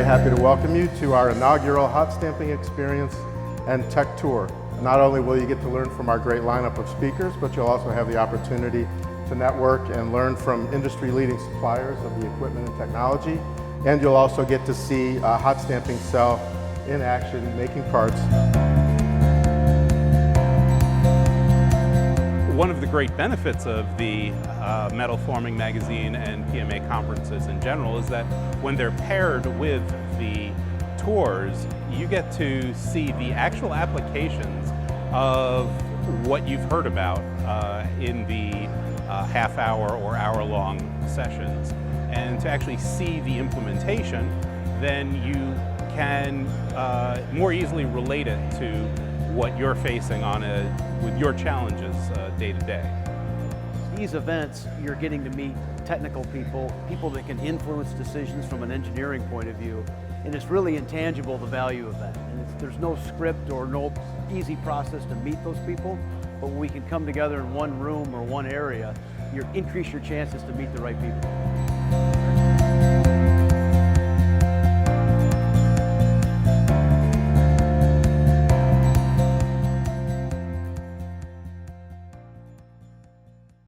happy to welcome you to our inaugural hot stamping experience and tech tour. Not only will you get to learn from our great lineup of speakers, but you'll also have the opportunity to network and learn from industry-leading suppliers of the equipment and technology. And you'll also get to see a hot stamping cell in action, making parts. One of the great benefits of the MetalForming magazine and PMA conferences in general is that when they're paired with the tours, you get to see the actual applications of what you've heard about in the half-hour or hour-long sessions. And to actually see the implementation, then you can more easily relate it to what you're facing with your challenges day to day. These events, you're getting to meet technical people, people that can influence decisions from an engineering point of view, and it's really intangible, the value of that. And there's no script or no easy process to meet those people, but when we can come together in one room or one area, you increase your chances to meet the right people.